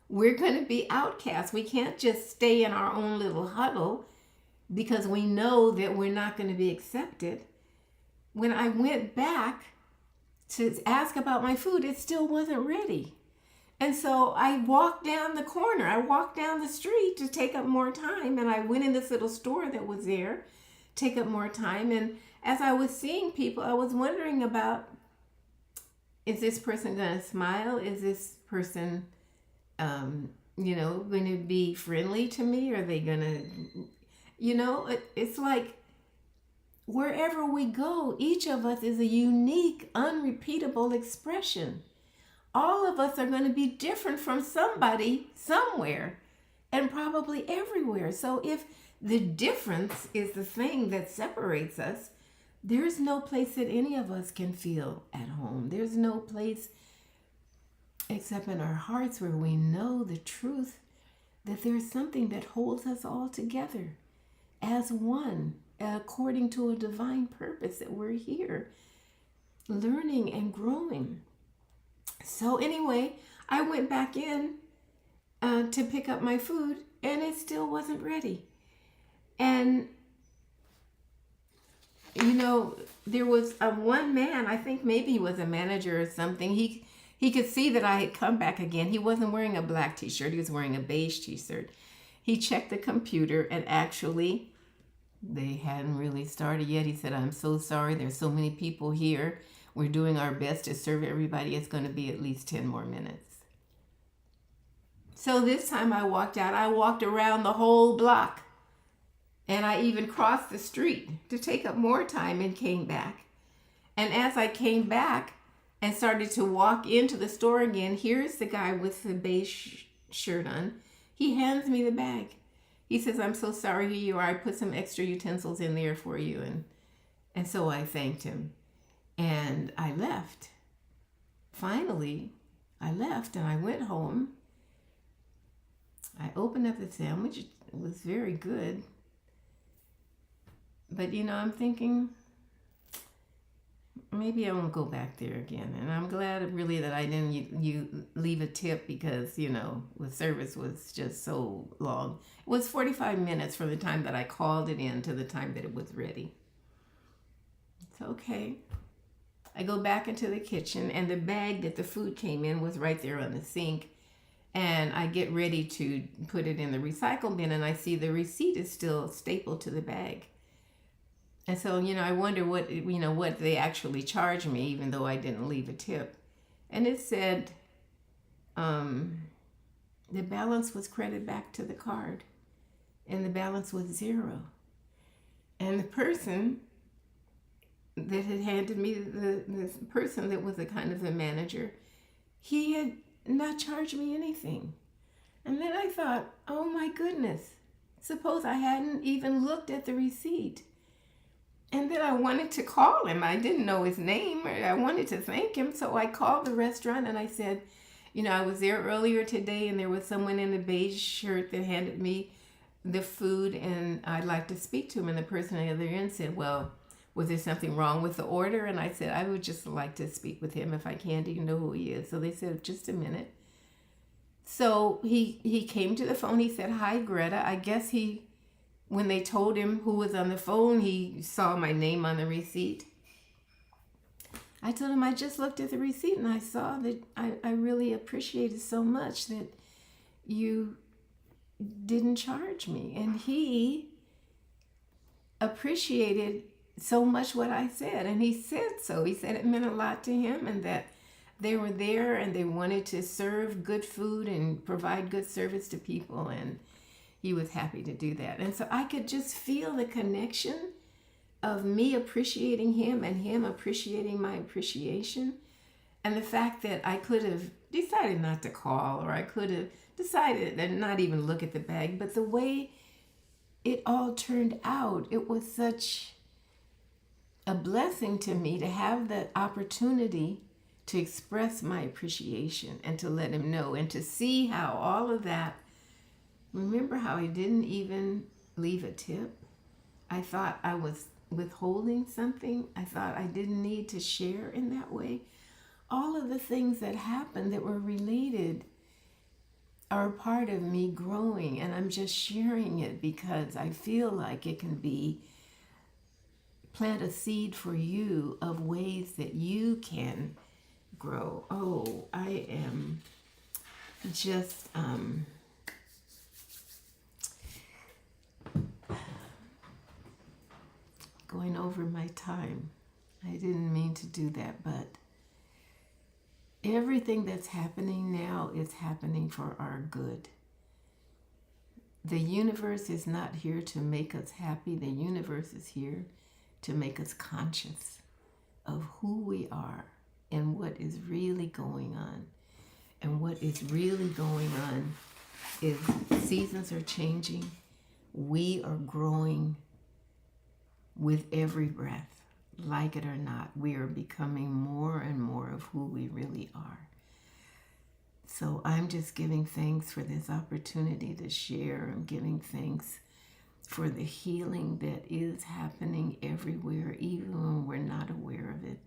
Speaker 2: we're going to be outcasts. We can't just stay in our own little huddle because we know that we're not going to be accepted. When I went back to ask about my food, it still wasn't ready. And so I walked down the corner. I walked down the street to take up more time. And I went in this little store that was there, take up more time. And as I was seeing people, I was wondering about, is this person going to smile? Is this person, going to be friendly to me? Are they going to, it's like wherever we go, each of us is a unique, unrepeatable expression. All of us are going to be different from somebody somewhere, and probably everywhere. So if the difference is the thing that separates us, there's no place that any of us can feel at home. There's no place except in our hearts where we know the truth that there's something that holds us all together as one, according to a divine purpose, that we're here learning and growing. So anyway, I went back in to pick up my food, and it still wasn't ready. And, there was one man, I think maybe he was a manager or something. He He could see that I had come back again. He wasn't wearing a black t-shirt. He was wearing a beige t-shirt. He checked the computer, and actually, they hadn't really started yet. He said, I'm so sorry. There's so many people here. We're doing our best to serve everybody. It's going to be at least 10 more minutes. So this time I walked out. I walked around the whole block. And I even crossed the street to take up more time and came back. And as I came back and started to walk into the store again, here's the guy with the beige shirt on. He hands me the bag. He says, I'm so sorry, here you are. I put some extra utensils in there for you. And so I thanked him. And I left. Finally, I left and I went home. I opened up the sandwich. It was very good. But, I'm thinking, maybe I won't go back there again. And I'm glad really that I didn't you leave a tip because, the service was just so long. It was 45 minutes from the time that I called it in to the time that it was ready. It's okay. I go back into the kitchen, and the bag that the food came in was right there on the sink. And I get ready to put it in the recycle bin, and I see the receipt is still stapled to the bag. And so, I wonder what they actually charged me, even though I didn't leave a tip. And it said the balance was credited back to the card, and the balance was 0. And the person that had handed me the person that was the kind of the manager, he had not charged me anything. And then I thought, oh my goodness, suppose I hadn't even looked at the receipt. And then I wanted to call him. I didn't know his name. I wanted to thank him. So I called the restaurant and I said, I was there earlier today and there was someone in a beige shirt that handed me the food and I'd like to speak to him. And the person on the other end said, well, was there something wrong with the order? And I said, I would just like to speak with him if I can. Do you know who he is? So they said, just a minute. So he came to the phone. He said, hi, Greta. I guess when they told him who was on the phone, he saw my name on the receipt. I told him I just looked at the receipt and I saw that I really appreciated so much that you didn't charge me. And he appreciated so much what I said. And he said so. He said it meant a lot to him and that they were there and they wanted to serve good food and provide good service to people. And he was happy to do that. And so I could just feel the connection of me appreciating him and him appreciating my appreciation. And the fact that I could have decided not to call, or I could have decided to not even look at the bag. But the way it all turned out, it was such a blessing to me to have the opportunity to express my appreciation and to let him know and to see how all of that. Remember how I didn't even leave a tip? I thought I was withholding something. I thought I didn't need to share in that way. All of the things that happened that were related are a part of me growing, and I'm just sharing it because I feel like it can plant a seed for you of ways that you can grow. Oh, I am just going over my time. I didn't mean to do that, but everything that's happening now is happening for our good. The universe is not here to make us happy. The universe is here to make us conscious of who we are and what is really going on. And what is really going on is seasons are changing. We are growing with every breath. Like it or not, we are becoming more and more of who we really are. So I'm just giving thanks for this opportunity to share. I'm giving thanks for the healing that is happening everywhere, even when we're not aware of it.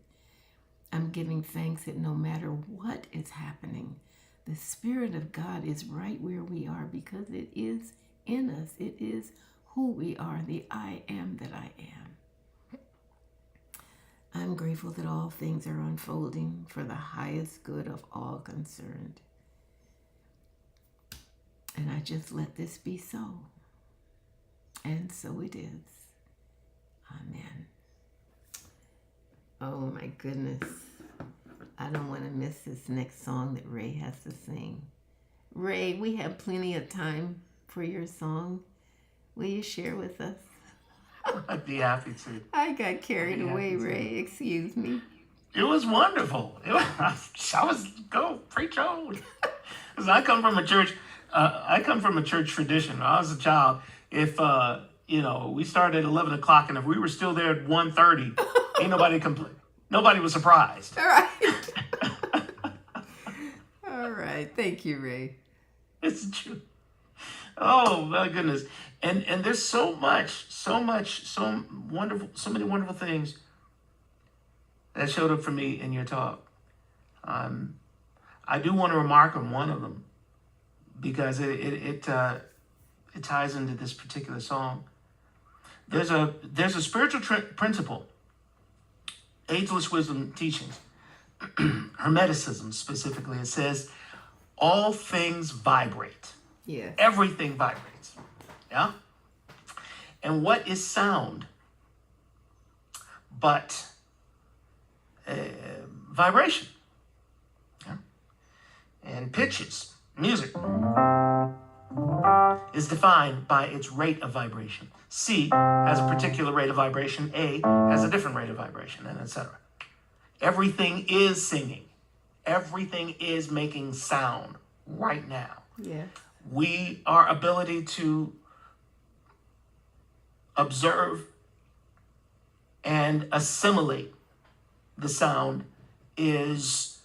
Speaker 2: I'm giving thanks that no matter what is happening, the Spirit of God is right where we are because it is in us. It is who we are, the I am that I am. I'm grateful that all things are unfolding for the highest good of all concerned. And I just let this be so. And so it is. Amen. Oh my goodness. I don't want to miss this next song that Ray has to sing. Ray, we have plenty of time for your song. Will you share with us?
Speaker 3: I'd be happy to.
Speaker 2: I got carried away, Ray. Excuse me.
Speaker 3: It was wonderful. I was go preach on. Because I come from a church. I come from a church tradition. When I was a child, if we started at 11 o'clock, and if we were still there at 1:30, ain't nobody complained. Nobody was surprised.
Speaker 2: All right. All right. Thank you, Ray.
Speaker 3: It's true. Oh my goodness. And there's so many wonderful things that showed up for me in your talk. I do want to remark on one of them because it ties into this particular song. There's a spiritual principle, ageless wisdom teachings, Hermeticism specifically. It says all things vibrate.
Speaker 2: Yeah.
Speaker 3: Everything vibrates. Yeah? And what is sound but vibration? Yeah? And pitches, music, is defined by its rate of vibration. C has a particular rate of vibration. A has a different rate of vibration, and etc. Everything is singing. Everything is making sound right now.
Speaker 2: Yeah.
Speaker 3: Our ability to observe and assimilate the sound is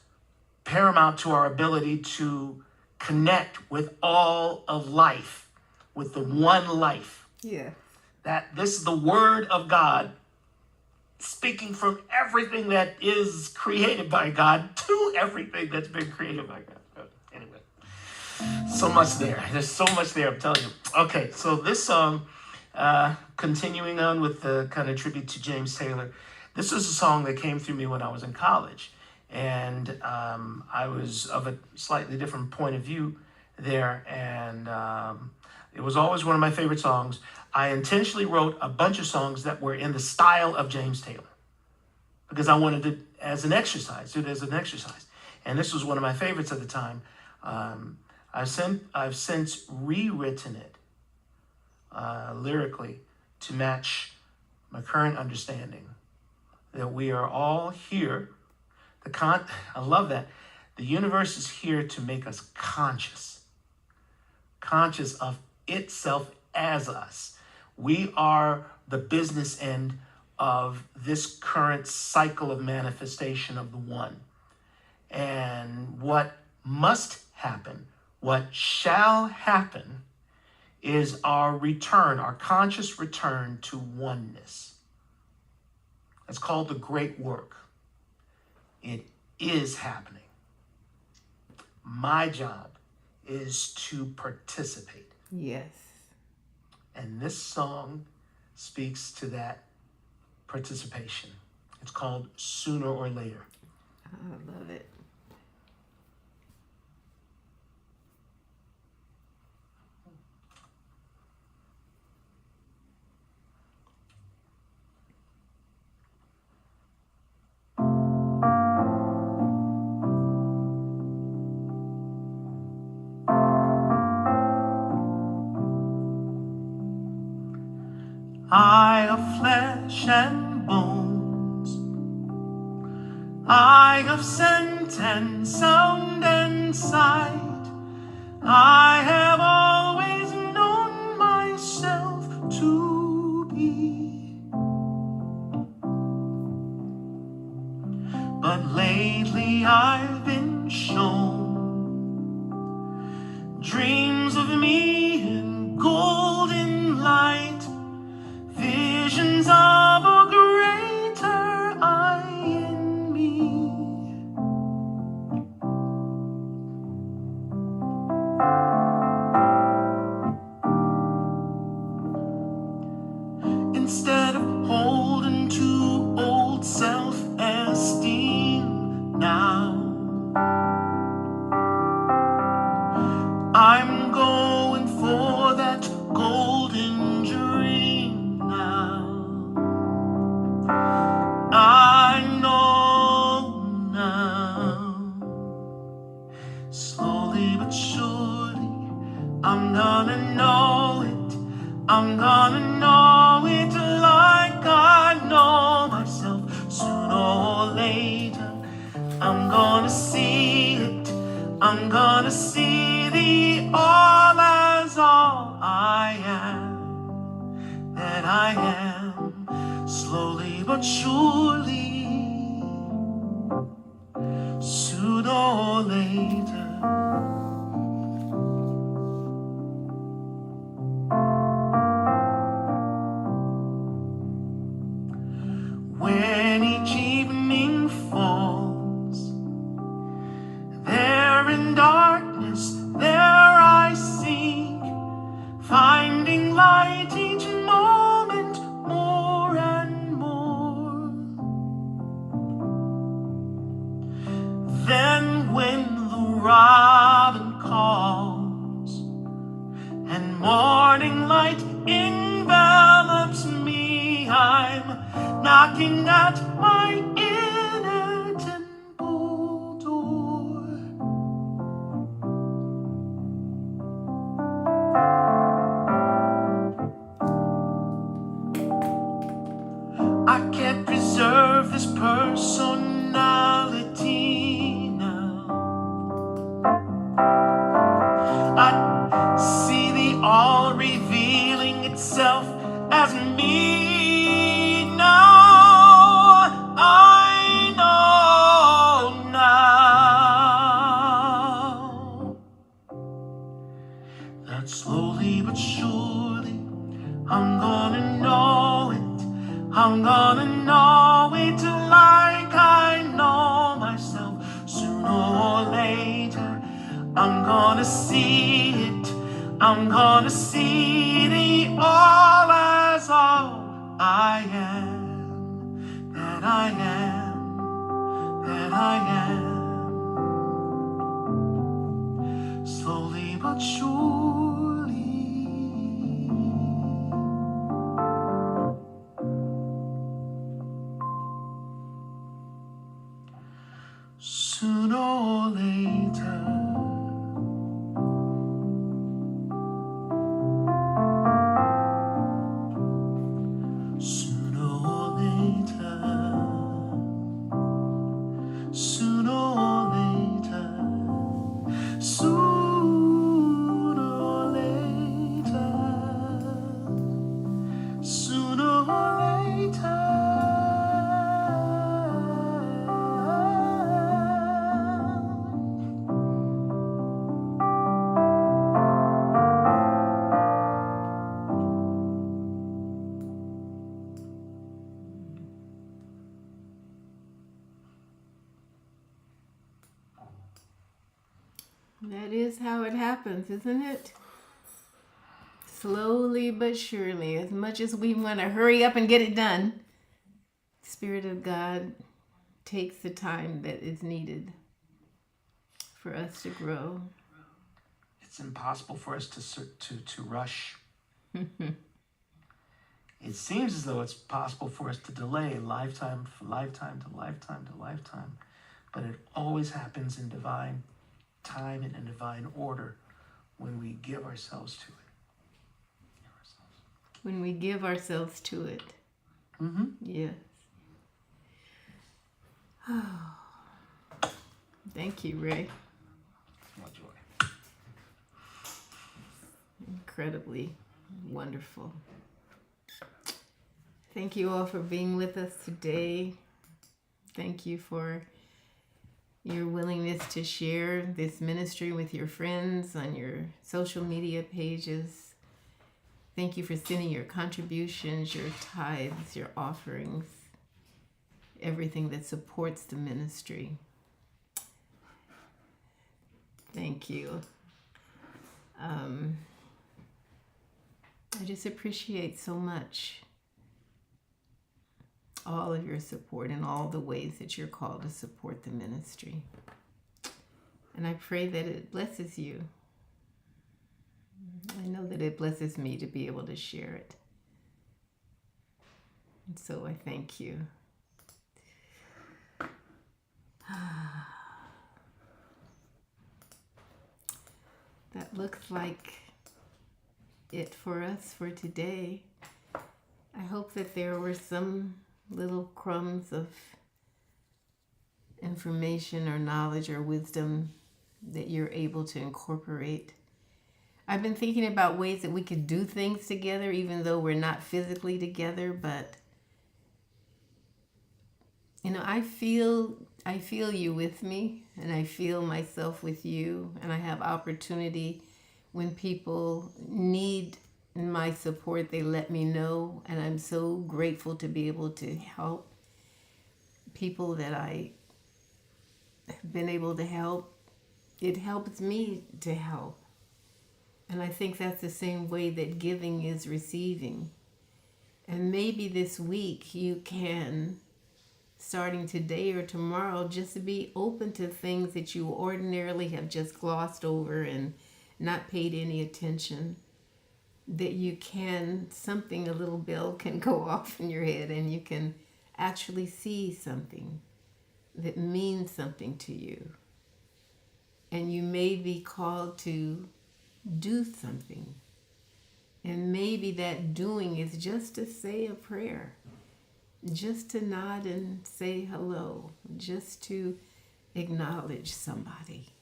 Speaker 3: paramount to our ability to connect with all of life, with the one life.
Speaker 2: Yeah.
Speaker 3: That this is the word of God speaking from everything that is created by God to everything that's been created by God. Anyway, so much there. There's so much there, I'm telling you. Okay, so this song, continuing on with the kind of tribute to James Taylor, this is a song that came through me when I was in college. And I was of a slightly different point of view there. And it was always one of my favorite songs. I intentionally wrote a bunch of songs that were in the style of James Taylor because I wanted it as an exercise, do it as an exercise. And this was one of my favorites at the time. I've since rewritten it lyrically to match my current understanding that we are all here. I love that. The universe is here to make us conscious of itself as us. We are the business end of this current cycle of manifestation of the one. And what must happen, what shall happen, is our return, our conscious return to oneness. It's called the great work. It is happening. My job is to participate.
Speaker 2: Yes.
Speaker 3: And this song speaks to that participation. It's called Sooner or Later.
Speaker 2: I love it.
Speaker 3: I of flesh and bones, I of scent and sound and sight, I have always known myself to be. But lately I've been shown dreams of me in golden light, visions of a greater I in me. Instead of holding to old self I'm gonna see thee all as all I am, that I am, slowly but surely, sooner or later. When each evening falls, there in darkness, there I seek, finding light each moment more and more. Then when the robin calls and morning light envelops me, I'm knocking at my inner temple door. I can't preserve this personality now. I see the all revealing itself as me now. I know now that slowly but surely I'm gonna know it. I'm gonna know it like I know myself. Sooner or later, I'm gonna see it. I'm gonna see the all as all I am, that I am, that I am. Slowly but surely, sooner or later. Sooner or later. Sooner or later. Sooner or later. Sooner or later.
Speaker 2: That is how it happens, isn't it? Slowly but surely, as much as we want to hurry up and get it done, Spirit of God takes the time that is needed for us to grow.
Speaker 3: It's impossible for us to rush. It seems as though it's possible for us to delay lifetime to lifetime to lifetime to lifetime, but it always happens in divine time and in divine order when we give ourselves to it.
Speaker 2: When we give ourselves to it.
Speaker 3: Mm-hmm.
Speaker 2: Yes. Thank you, Ray.
Speaker 3: What joy.
Speaker 2: Incredibly wonderful. Thank you all for being with us today. Thank you for your willingness to share this ministry with your friends on your social media pages. Thank you for sending your contributions, your tithes, your offerings, everything that supports the ministry. Thank you. I just appreciate so much all of your support and all the ways that you're called to support the ministry. And I pray that it blesses you. I know that it blesses me to be able to share it. And so I thank you. That looks like it for us for today. I hope that there were some little crumbs of information or knowledge or wisdom that you're able to incorporate. I've been thinking about ways that we could do things together, even though we're not physically together. But I feel you with me, and I feel myself with you, and I have opportunity when people need my support. They let me know, and I'm so grateful to be able to help people that I have been able to help. It helps me to help. And I think that's the same way that giving is receiving. And maybe this week you can, starting today or tomorrow, just be open to things that you ordinarily have just glossed over and not paid any attention. That you can, a little bell can go off in your head and you can actually see something that means something to you. And you may be called to do something. And maybe that doing is just to say a prayer, just to nod and say hello, just to acknowledge somebody.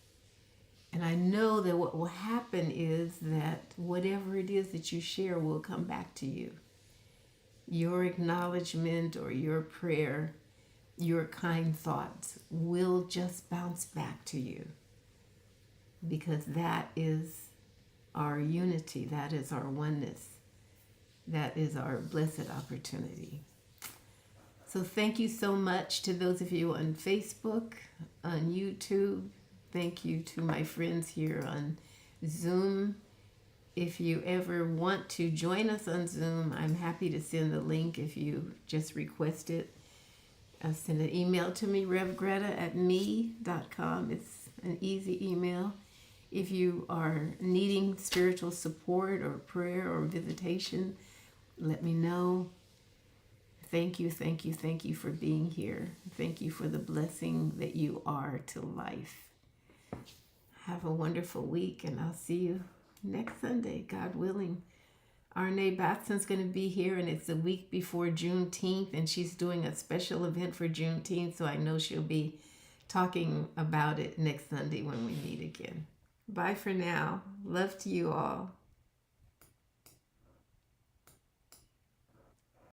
Speaker 2: And I know that what will happen is that whatever it is that you share will come back to you. Your acknowledgement or your prayer, your kind thoughts will just bounce back to you. Because that is our unity, that is our oneness, that is our blessed opportunity. So thank you so much to those of you on Facebook, on YouTube. Thank you to my friends here on Zoom. If you ever want to join us on Zoom, I'm happy to send the link if you just request it. Send an email to me, RevGreta@me.com. It's an easy email. If you are needing spiritual support or prayer or visitation, let me know. Thank you for being here. Thank you for the blessing that you are to life. Have a wonderful week, and I'll see you next Sunday, God willing. Arne Batson's going to be here, and it's a week before Juneteenth, and she's doing a special event for Juneteenth, so I know she'll be talking about it next Sunday when we meet again. Bye for now. Love to you all.